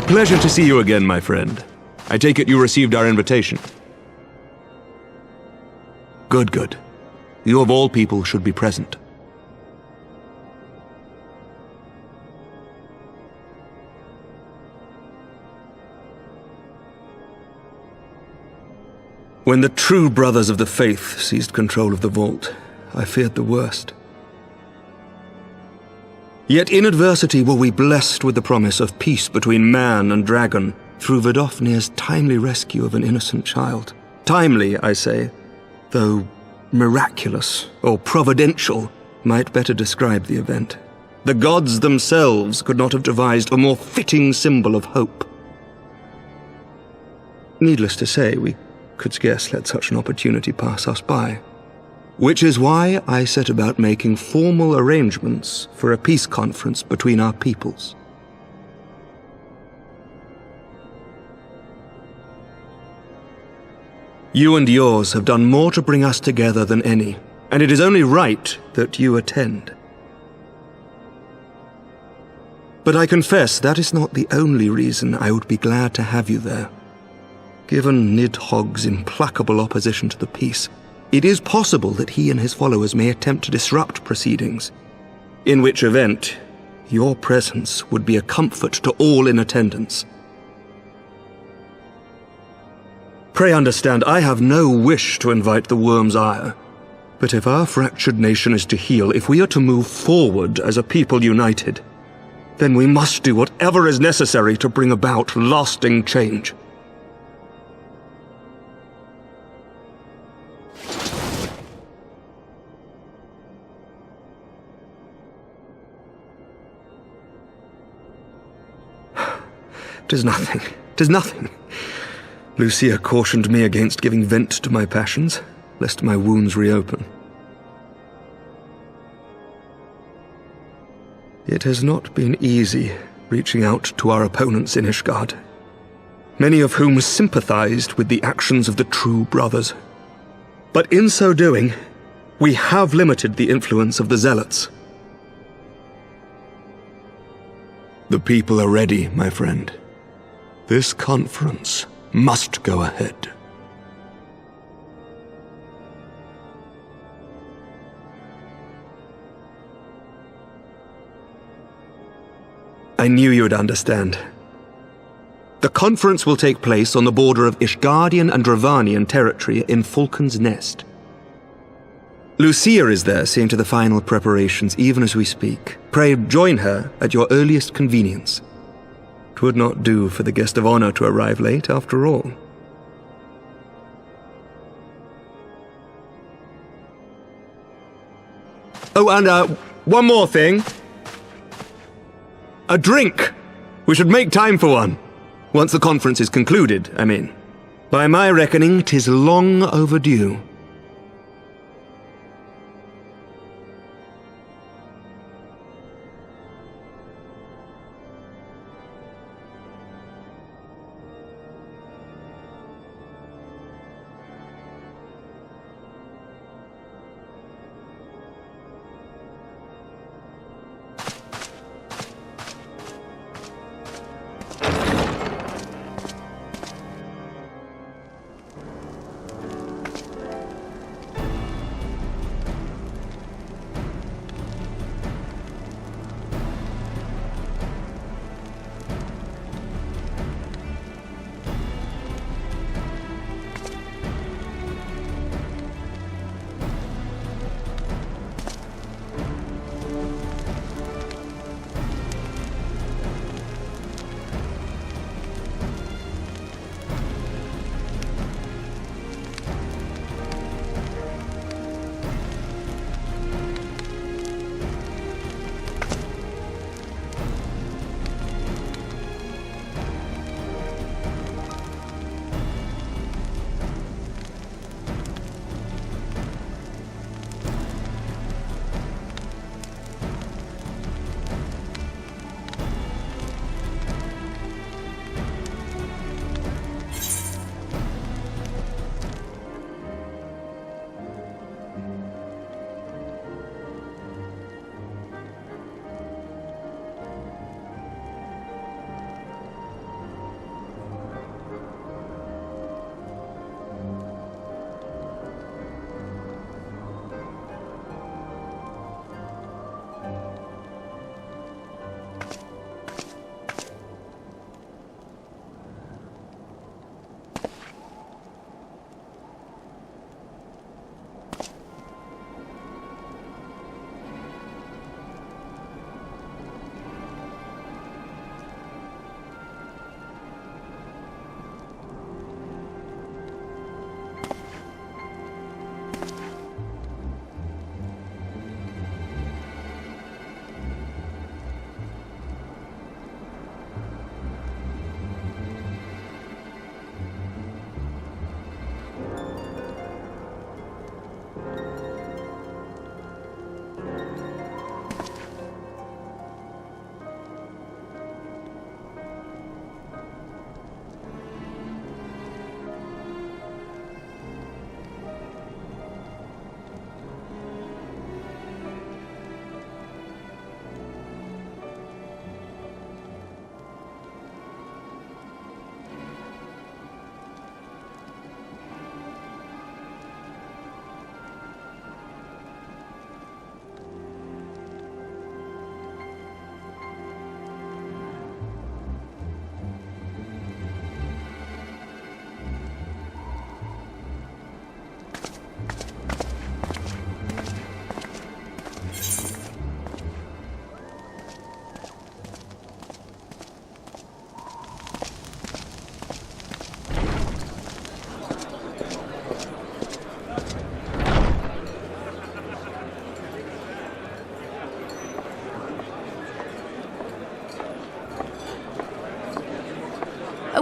Pleasure to see you again, my friend. I take it you received our invitation. Good, good. You of all people should be present. When the true brothers of the faith seized control of the vault, I feared the worst. Yet in adversity were we blessed with the promise of peace between man and dragon through Vidofnir's timely rescue of an innocent child. Timely, I say, though miraculous or providential might better describe the event. The gods themselves could not have devised a more fitting symbol of hope. Needless to say, we could scarce let such an opportunity pass us by. Which is why I set about making formal arrangements for a peace conference between our peoples. You and yours have done more to bring us together than any, and it is only right that you attend. But I confess that is not the only reason I would be glad to have you there. Given Nidhogg's implacable opposition to the peace, it is possible that he and his followers may attempt to disrupt proceedings, in which event your presence would be a comfort to all in attendance. Pray understand, I have no wish to invite the worm's ire, but if our fractured nation is to heal, if we are to move forward as a people united, then we must do whatever is necessary to bring about lasting change. "'Tis nothing, 'tis nothing." Lucia cautioned me against giving vent to my passions, lest my wounds reopen. It has not been easy reaching out to our opponents in Ishgard, many of whom sympathized with the actions of the true brothers. But in so doing, we have limited the influence of the zealots. The people are ready, my friend. This conference must go ahead. I knew you would understand. The conference will take place on the border of Ishgardian and Dravanian territory in Falcon's Nest. Lucia is there seeing to the final preparations even as we speak. Pray join her at your earliest convenience. 'Twould not do for the guest of honor to arrive late, after all. Oh, and one more thing. A drink! We should make time for one. Once the conference is concluded, I mean. By my reckoning, 'tis long overdue.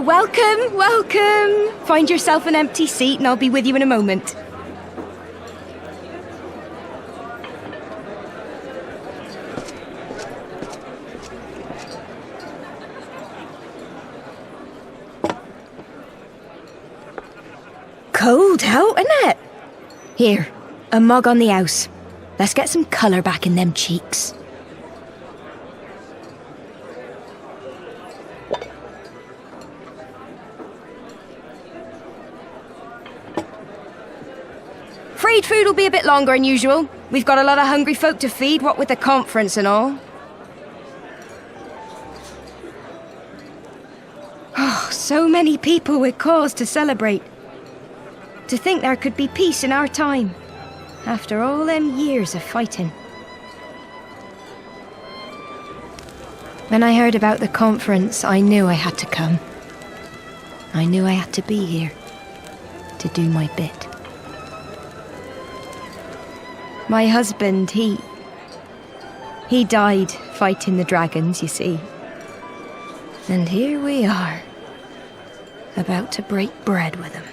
Welcome, welcome! Find yourself an empty seat and I'll be with you in a moment. Cold out, isn't it? Here, a mug on the house. Let's get some colour back in them cheeks. Freed food will be a bit longer than usual. We've got a lot of hungry folk to feed, what with the conference and all. Oh, so many people with cause to celebrate. To think there could be peace in our time, after all them years of fighting. When I heard about the conference, I knew I had to come. I knew I had to be here, to do my bit. My husband, he died fighting the dragons, you see. And here we are, about to break bread with him.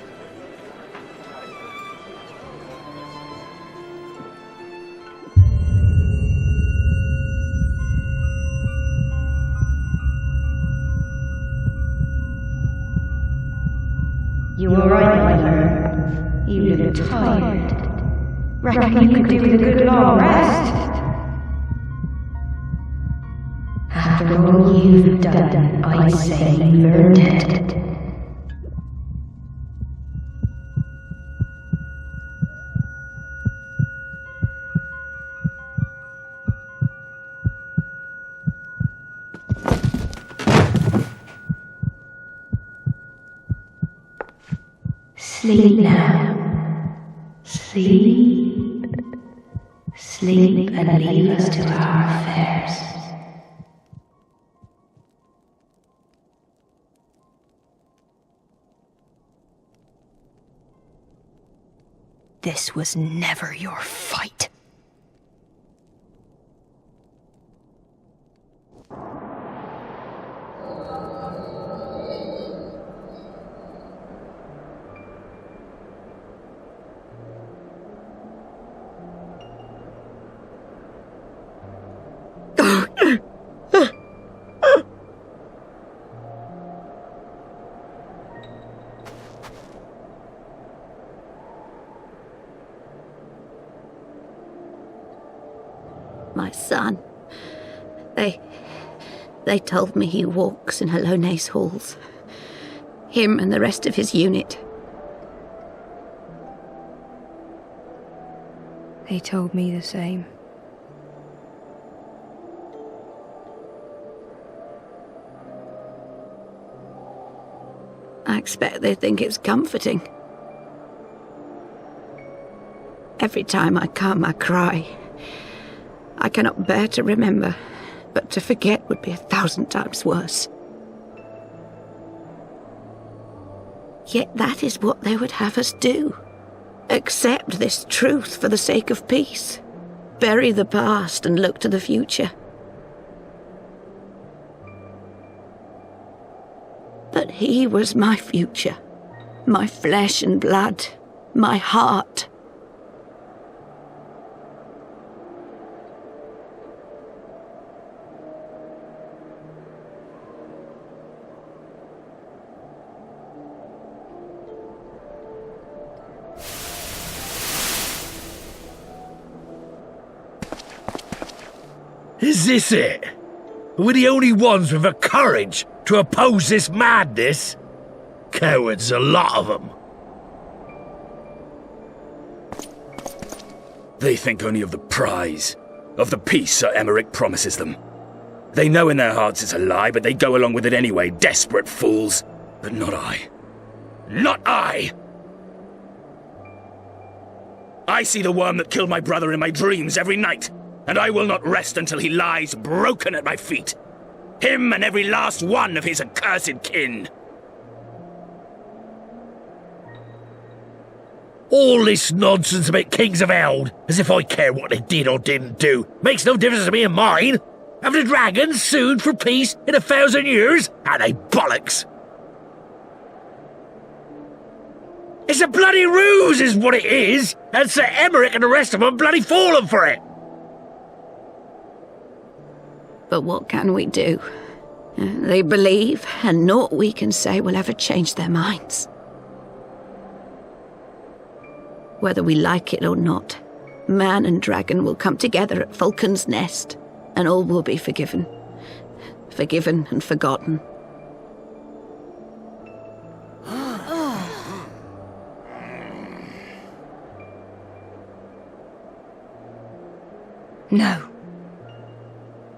You all right, my friend? You look tired. Reckon you could do with a good long rest? After all you've done, I say you've earned it. Sleep now. Sleep. Sleep and leave us to our affairs. This was never your fight. My son. They told me he walks in Hellone's halls. Him and the rest of his unit. They told me the same. I expect they think it's comforting. Every time I come, I cry. I cannot bear to remember, but to forget would be 1,000 times worse. Yet that is what they would have us do. Accept this truth for the sake of peace. Bury the past and look to the future. But he was my future, my flesh and blood, my heart. Is this it? We're the only ones with the courage to oppose this madness? Cowards, a lot of them. They think only of the prize, of the peace Sir Emmerich promises them. They know in their hearts it's a lie, but they go along with it anyway, desperate fools. But not I. Not I! I see the worm that killed my brother in my dreams every night, and I will not rest until he lies broken at my feet. Him and every last one of his accursed kin. All this nonsense about Kings of Eld, as if I care what they did or didn't do, makes no difference to me and mine. Have the dragons sued for peace in 1,000 years? Are they bollocks? It's a bloody ruse is what it is, and Sir Emmerich and the rest of them bloody fallen for it. But what can we do? They believe, and naught we can say will ever change their minds. Whether we like it or not, man and dragon will come together at Vulcan's Nest, and all will be forgiven. Forgiven and forgotten. No.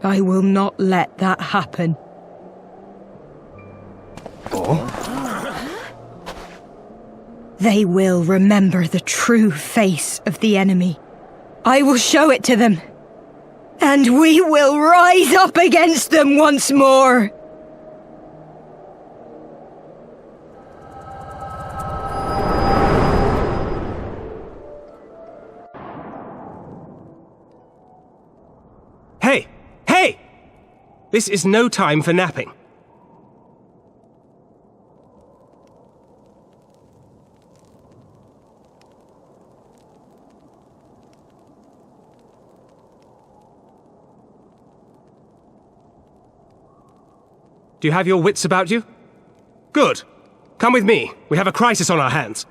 I will not let that happen. They will remember the true face of the enemy. I will show it to them. And we will rise up against them once more. Hey! Hey! This is no time for napping. Do you have your wits about you? Good. Come with me. We have a crisis on our hands.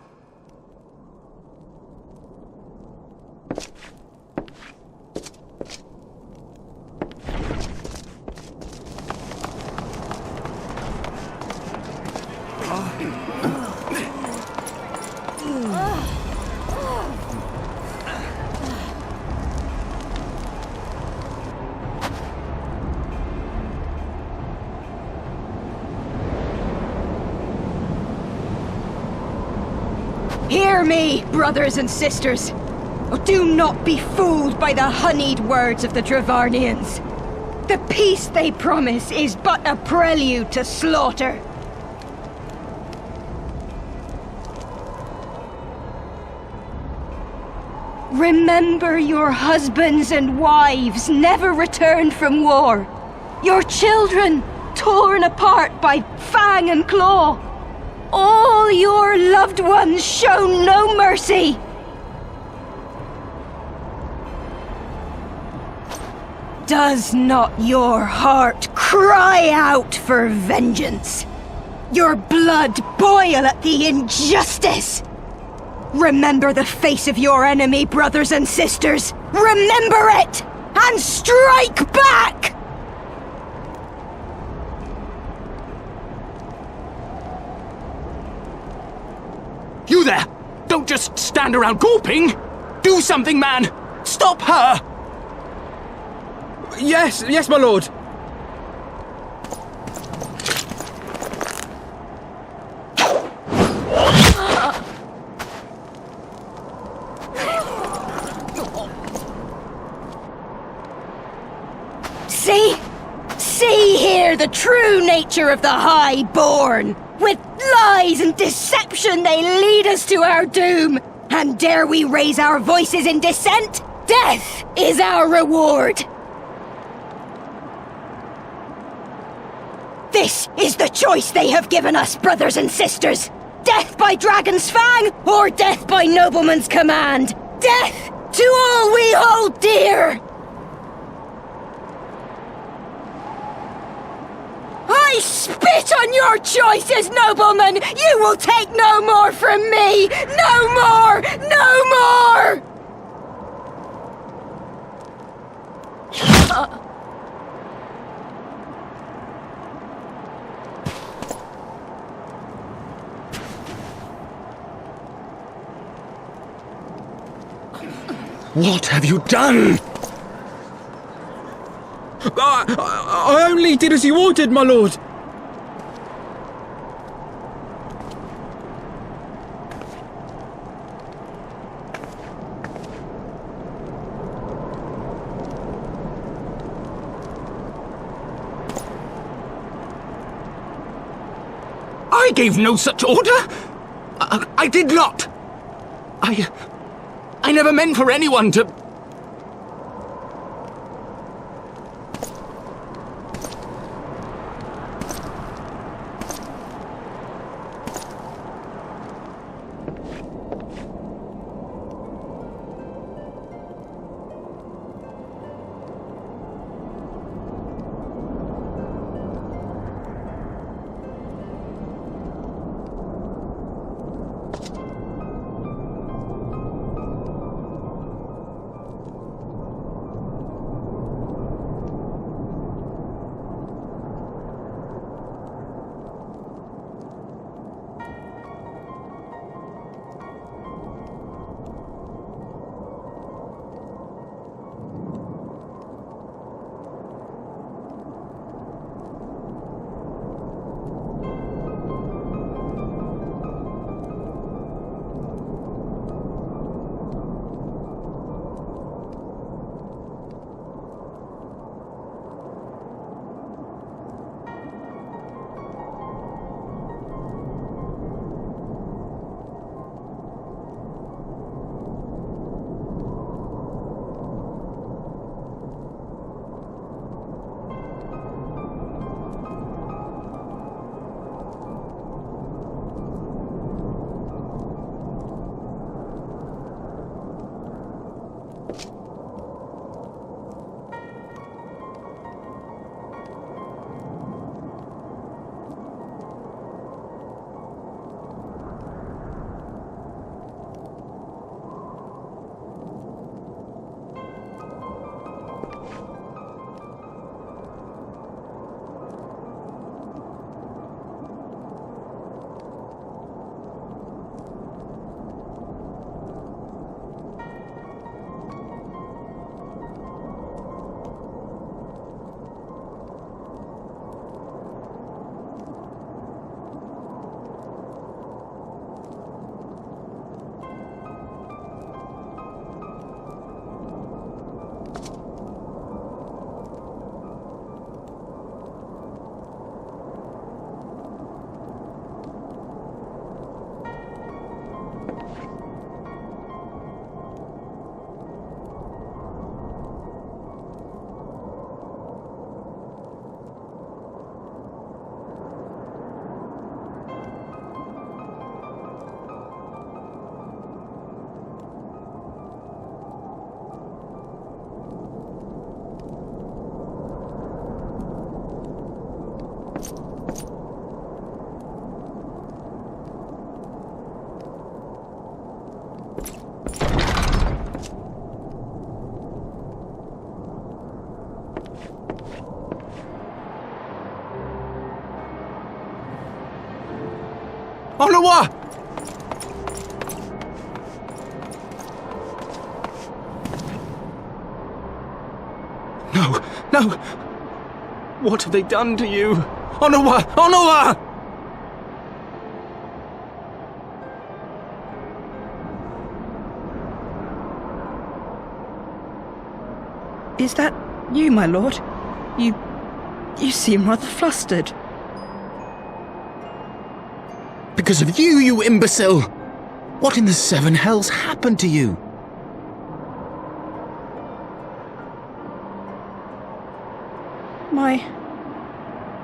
Hear me, brothers and sisters. Do not be fooled by the honeyed words of the Dravanians. The peace they promise is but a prelude to slaughter. Remember your husbands and wives never returned from war. Your children torn apart by fang and claw. All your loved ones shown no mercy. Does not your heart cry out for vengeance? Your blood boil at the injustice? Remember the face of your enemy, brothers and sisters. Remember it, and strike back! You there! Don't just stand around gawping! Do something, man! Stop her! Yes, my lord. See here the true nature of the Highborn. With lies and deception they lead us to our doom. And dare we raise our voices in dissent? Death is our reward. This is the choice they have given us, brothers and sisters. Death by dragon's fang, or death by nobleman's command. Death to all we hold dear. I spit on your choices, noblemen! You will take no more from me! No more! No more! What have you done? I only did as you ordered, my lord. I gave no such order. I did not. I never meant for anyone to... Honoroit! No! What have they done to you? Honoroit! Honoroit! Is that you, my lord? You seem rather flustered. Because of you, you imbecile! What in the seven hells happened to you?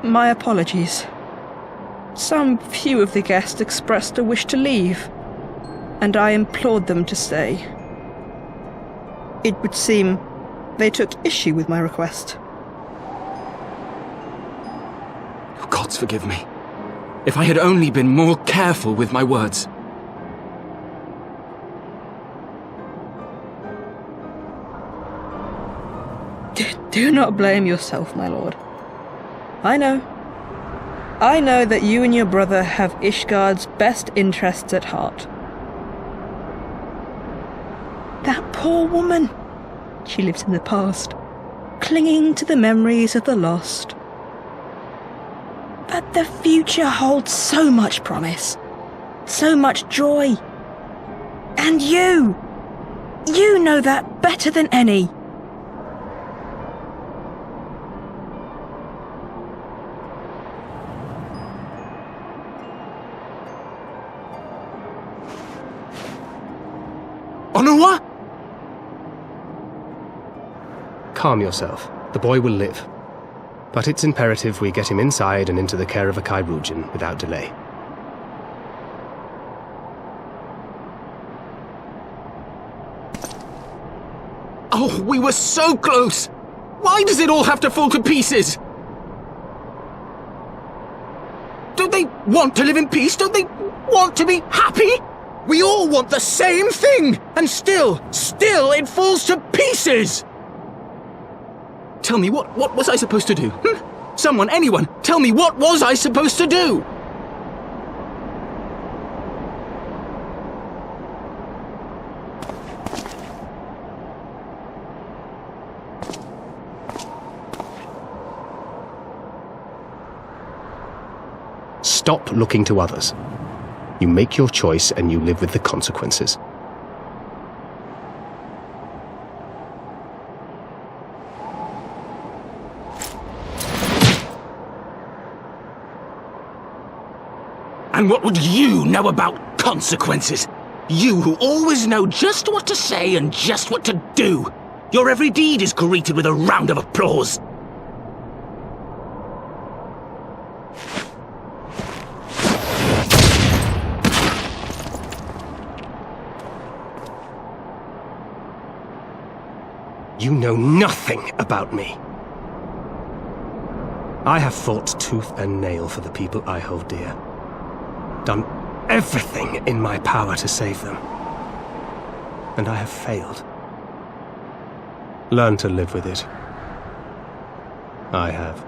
My apologies. Some few of the guests expressed a wish to leave, and I implored them to stay. It would seem they took issue with my request. Gods forgive me. If I had only been more careful with my words. Do not blame yourself, my lord. I know that you and your brother have Ishgard's best interests at heart. That poor woman. She lives in the past, clinging to the memories of the lost. But the future holds so much promise, so much joy. And you know that better than any. Honoroit? Calm yourself. The boy will live. But it's imperative we get him inside and into the care of a Chirurgeon without delay. Oh, we were so close! Why does it all have to fall to pieces? Don't they want to live in peace? Don't they want to be happy? We all want the same thing! And still it falls to pieces! Tell me, what was I supposed to do? Someone, anyone, tell me, what was I supposed to do? Stop looking to others. You make your choice and you live with the consequences. And what would you know about consequences? You who always know just what to say and just what to do. Your every deed is greeted with a round of applause. You know nothing about me. I have fought tooth and nail for the people I hold dear. Done everything in my power to save them. And I have failed. Learn to live with it. I have.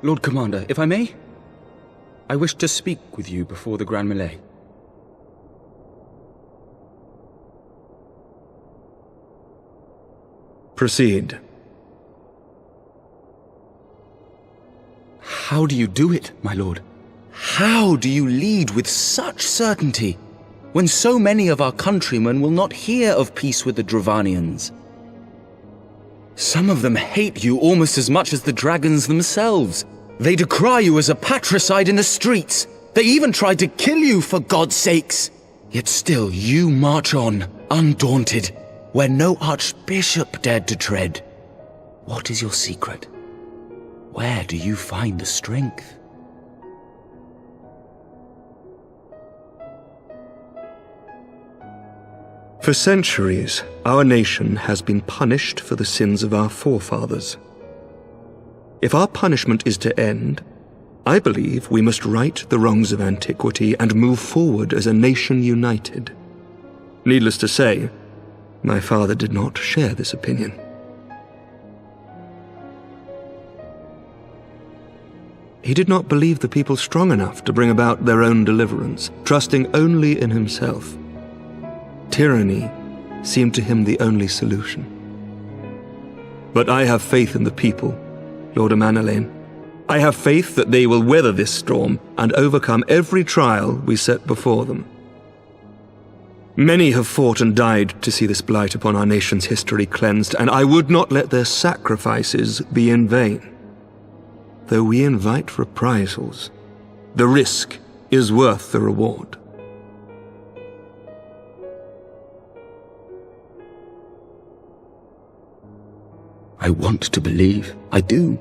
Lord Commander, if I may? I wish to speak with you before the Grand Melee. Proceed. How do you do it, my lord? How do you lead with such certainty, when so many of our countrymen will not hear of peace with the Dravanians? Some of them hate you almost as much as the dragons themselves. They decry you as a patricide in the streets. They even tried to kill you, for God's sakes. Yet still you march on, undaunted, where no archbishop dared to tread. What is your secret? Where do you find the strength? For centuries, our nation has been punished for the sins of our forefathers. If our punishment is to end, I believe we must right the wrongs of antiquity and move forward as a nation united. Needless to say, my father did not share this opinion. He did not believe the people strong enough to bring about their own deliverance, trusting only in himself. Tyranny seemed to him the only solution. But I have faith in the people, Lord Emmanellain. I have faith that they will weather this storm and overcome every trial we set before them. Many have fought and died to see this blight upon our nation's history cleansed, and I would not let their sacrifices be in vain. Though we invite reprisals, the risk is worth the reward. I want to believe. I do.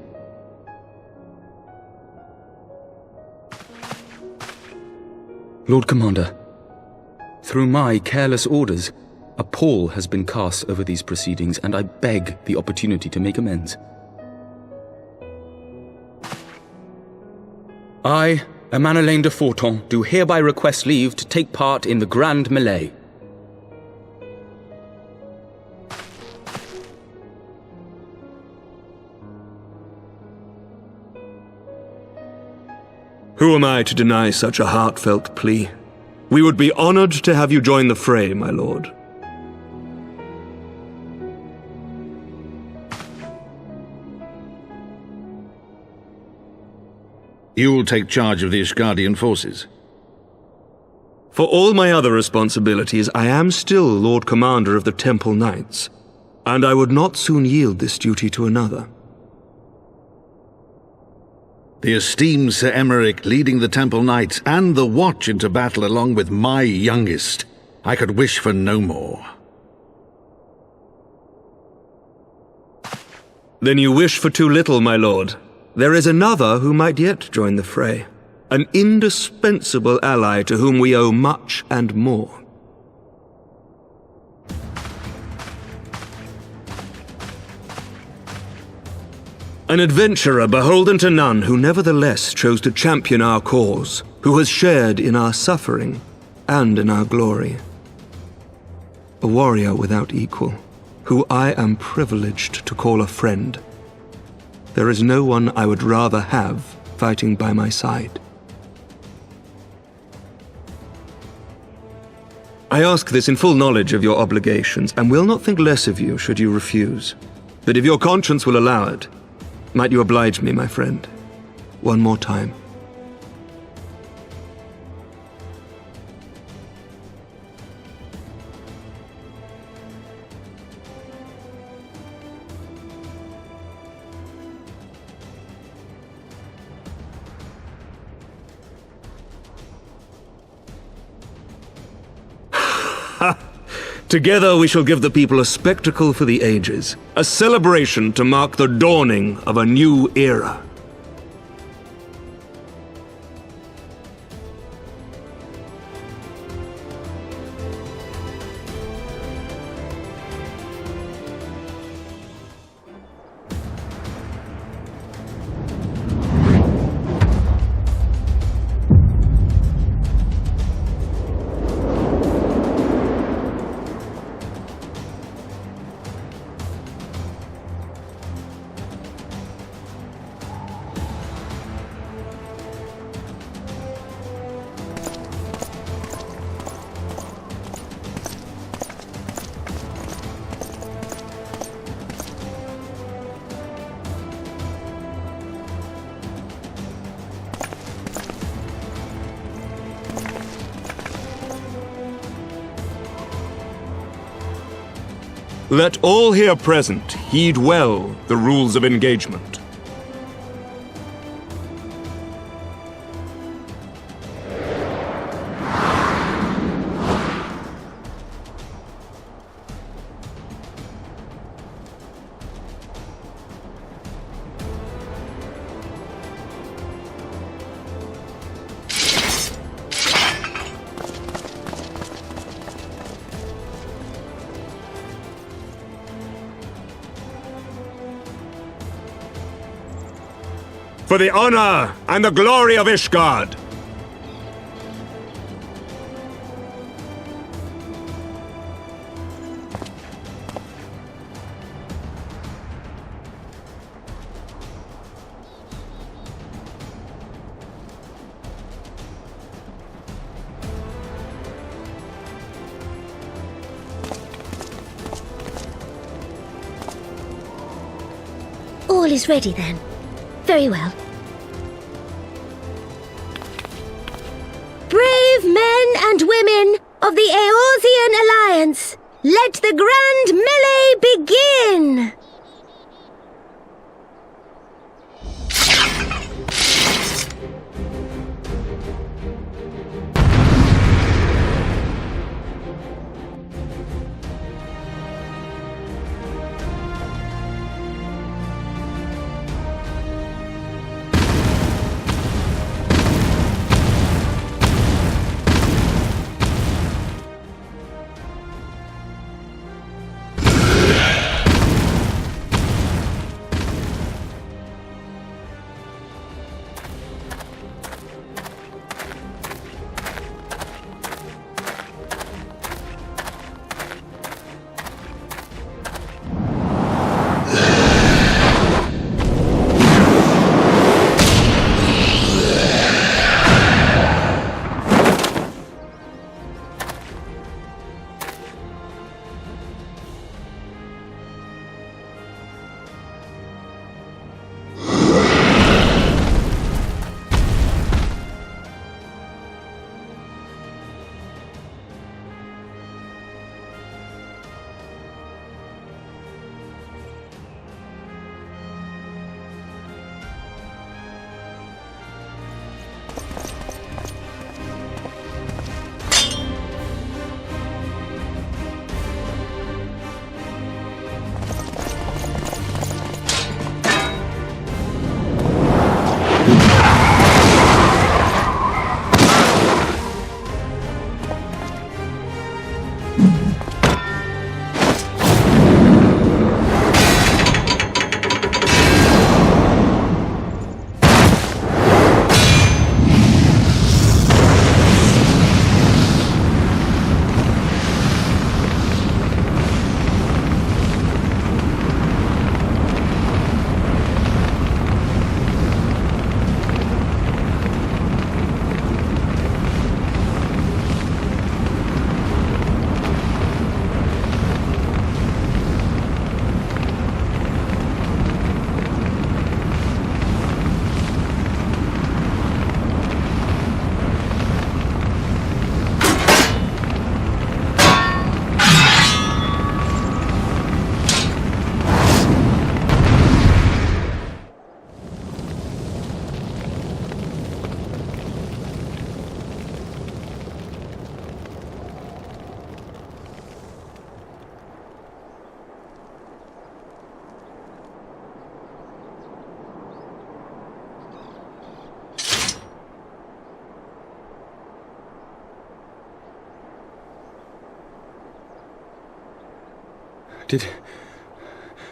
Lord Commander, through my careless orders, a pall has been cast over these proceedings, and I beg the opportunity to make amends. I, Emmanellain de Forton, do hereby request leave to take part in the Grand Melee. Who am I to deny such a heartfelt plea? We would be honored to have you join the fray, my lord. You will take charge of the Ishgardian forces? For all my other responsibilities, I am still Lord Commander of the Temple Knights, and I would not soon yield this duty to another. The esteemed Sir Emeric leading the Temple Knights and the Watch into battle along with my youngest. I could wish for no more. Then you wish for too little, my lord. There is another who might yet join the fray. An indispensable ally to whom we owe much and more. An adventurer beholden to none who nevertheless chose to champion our cause, who has shared in our suffering and in our glory. A warrior without equal, who I am privileged to call a friend. There is no one I would rather have fighting by my side. I ask this in full knowledge of your obligations, and will not think less of you should you refuse. But if your conscience will allow it, might you oblige me, my friend, one more time? Together we shall give the people a spectacle for the ages, a celebration to mark the dawning of a new era. Let all here present heed well the rules of engagement. For the honor and the glory of Ishgard! All is ready then. Very well. Brave men and women of the Eorzean Alliance, let the grand melee begin!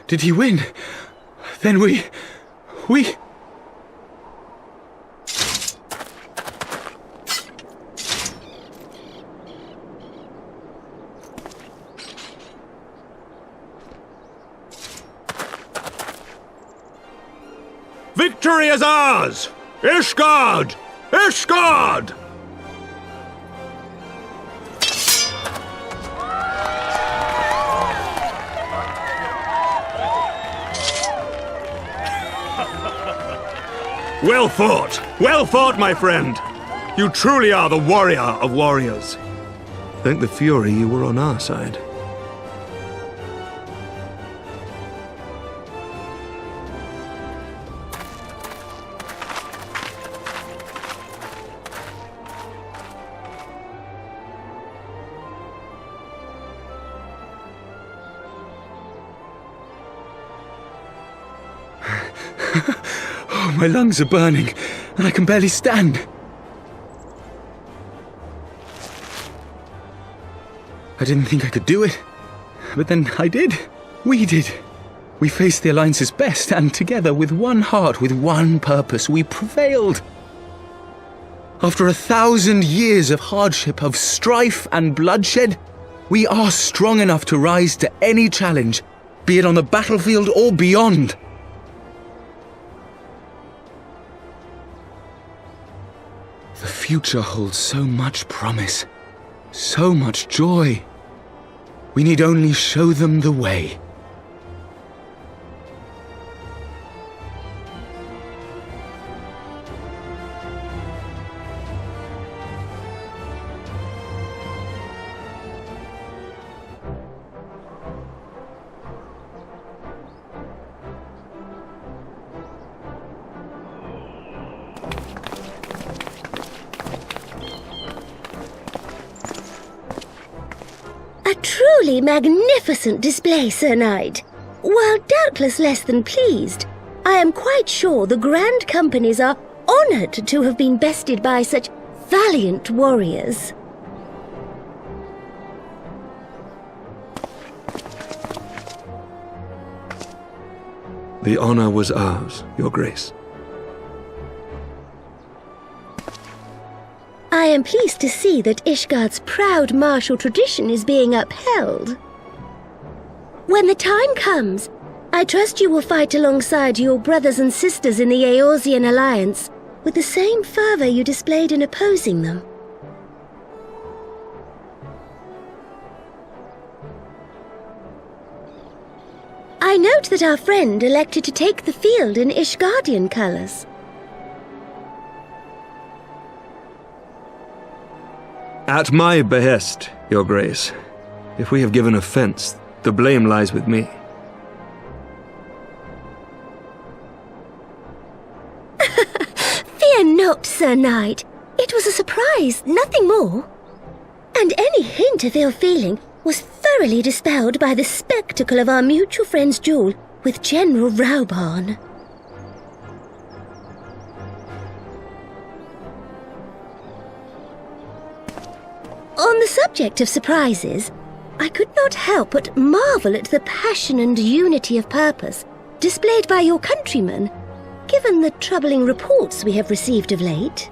Did he win? Then we... Victory is ours! Ishgard! Ishgard! Well fought, my friend! You truly are the warrior of warriors. Thank the Fury you were on our side. Oh, my lungs are burning, and I can barely stand. I didn't think I could do it, but then I did. We did. We faced the Alliance's best, and together, with one heart, with one purpose, we prevailed. After 1,000 years of hardship, of strife and bloodshed, we are strong enough to rise to any challenge, be it on the battlefield or beyond. The future holds so much promise, so much joy. We need only show them the way. A truly magnificent display, Sir Knight. While doubtless less than pleased, I am quite sure the Grand Companies are honoured to have been bested by such valiant warriors. The honor was ours, Your Grace. I am pleased to see that Ishgard's proud martial tradition is being upheld. When the time comes, I trust you will fight alongside your brothers and sisters in the Eorzean Alliance with the same fervour you displayed in opposing them. I note that our friend elected to take the field in Ishgardian colours. At my behest, Your Grace. If we have given offense, the blame lies with me. Fear not, Sir Knight. It was a surprise, nothing more. And any hint of ill feeling was thoroughly dispelled by the spectacle of our mutual friend's duel with General Raubarn. On the subject of surprises, I could not help but marvel at the passion and unity of purpose displayed by your countrymen, given the troubling reports we have received of late.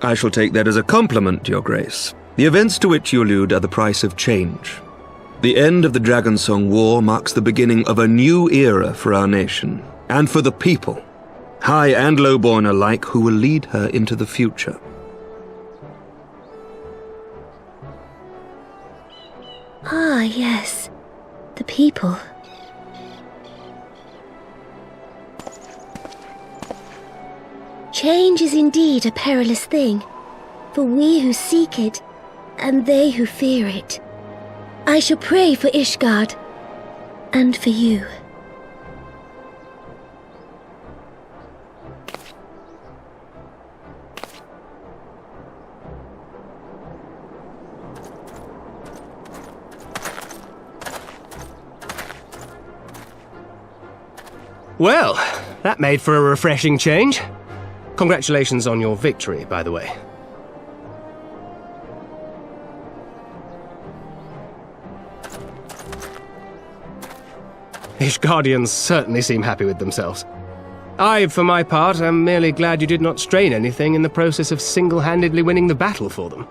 I shall take that as a compliment, Your Grace. The events to which you allude are the price of change. The end of the Dragonsong War marks the beginning of a new era for our nation, and for the people, high and lowborn alike, who will lead her into the future. Ah, yes. The people. Change is indeed a perilous thing, for we who seek it, and they who fear it. I shall pray for Ishgard, and for you. Well, that made for a refreshing change. Congratulations on your victory, by the way. Ishgardians certainly seem happy with themselves. I, for my part, am merely glad you did not strain anything in the process of single-handedly winning the battle for them.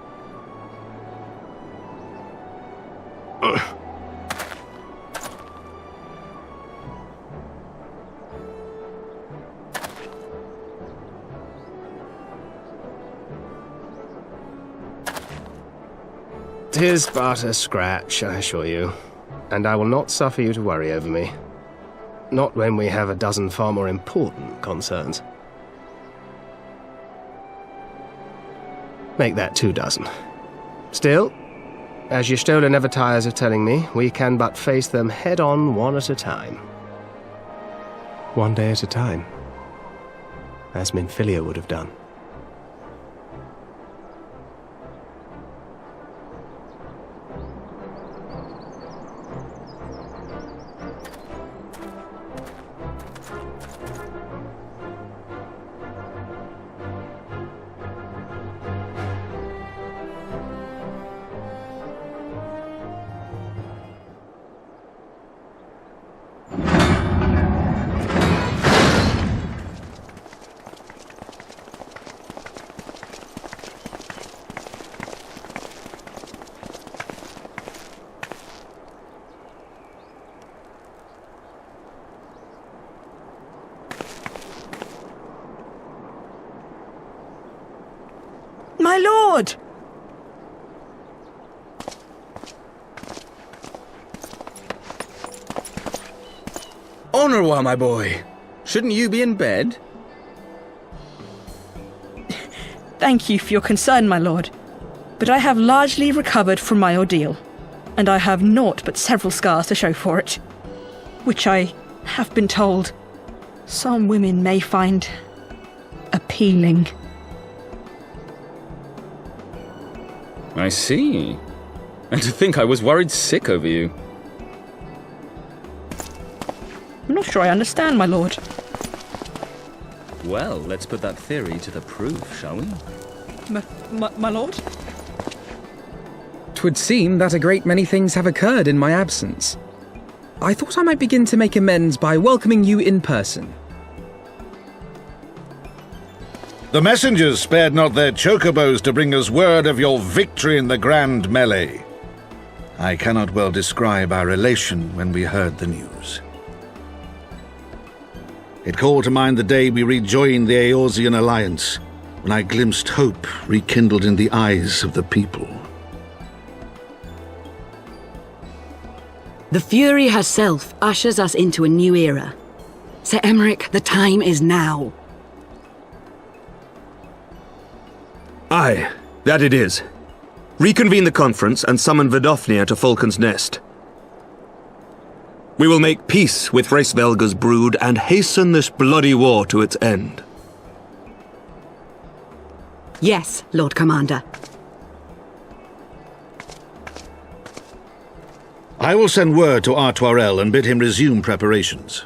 Tis but a scratch, I assure you, and I will not suffer you to worry over me. Not when we have a dozen far more important concerns. Make that 24. Still, as Y'shtola never tires of telling me, we can but face them head-on one at a time. One day at a time, as Minfilia would have done. My lord! Honoroit, my boy. Shouldn't you be in bed? Thank you for your concern, my lord. But I have largely recovered from my ordeal, and I have naught but several scars to show for it, which I have been told some women may find appealing. I see. And to think I was worried sick over you. I'm not sure I understand, my lord. Well, let's put that theory to the proof, shall we? My lord? 'Twould seem that a great many things have occurred in my absence. I thought I might begin to make amends by welcoming you in person. The messengers spared not their chocobos to bring us word of your victory in the grand melee. I cannot well describe our elation when we heard the news. It called to mind the day we rejoined the Eorzean alliance, when I glimpsed hope rekindled in the eyes of the people. The Fury herself ushers us into a new era. Sir Emmerich, the time is now. Aye, that it is. Reconvene the conference and summon Vidofnir to Falcon's Nest. We will make peace with Hraesvelga's brood and hasten this bloody war to its end. Yes, Lord Commander. I will send word to Artoirel and bid him resume preparations.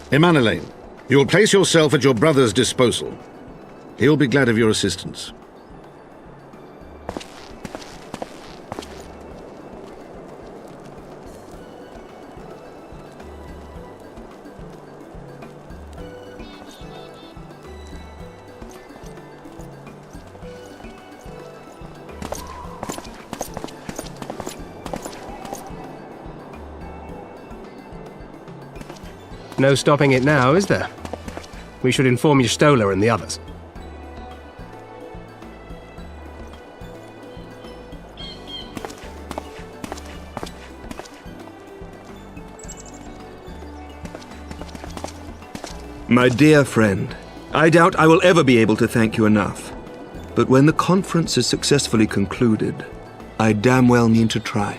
Emmanellain, you will place yourself at your brother's disposal. He will be glad of your assistance. No stopping it now, is there? We should inform Y'shtola and the others. My dear friend, I doubt I will ever be able to thank you enough. But when the conference is successfully concluded, I damn well mean to try.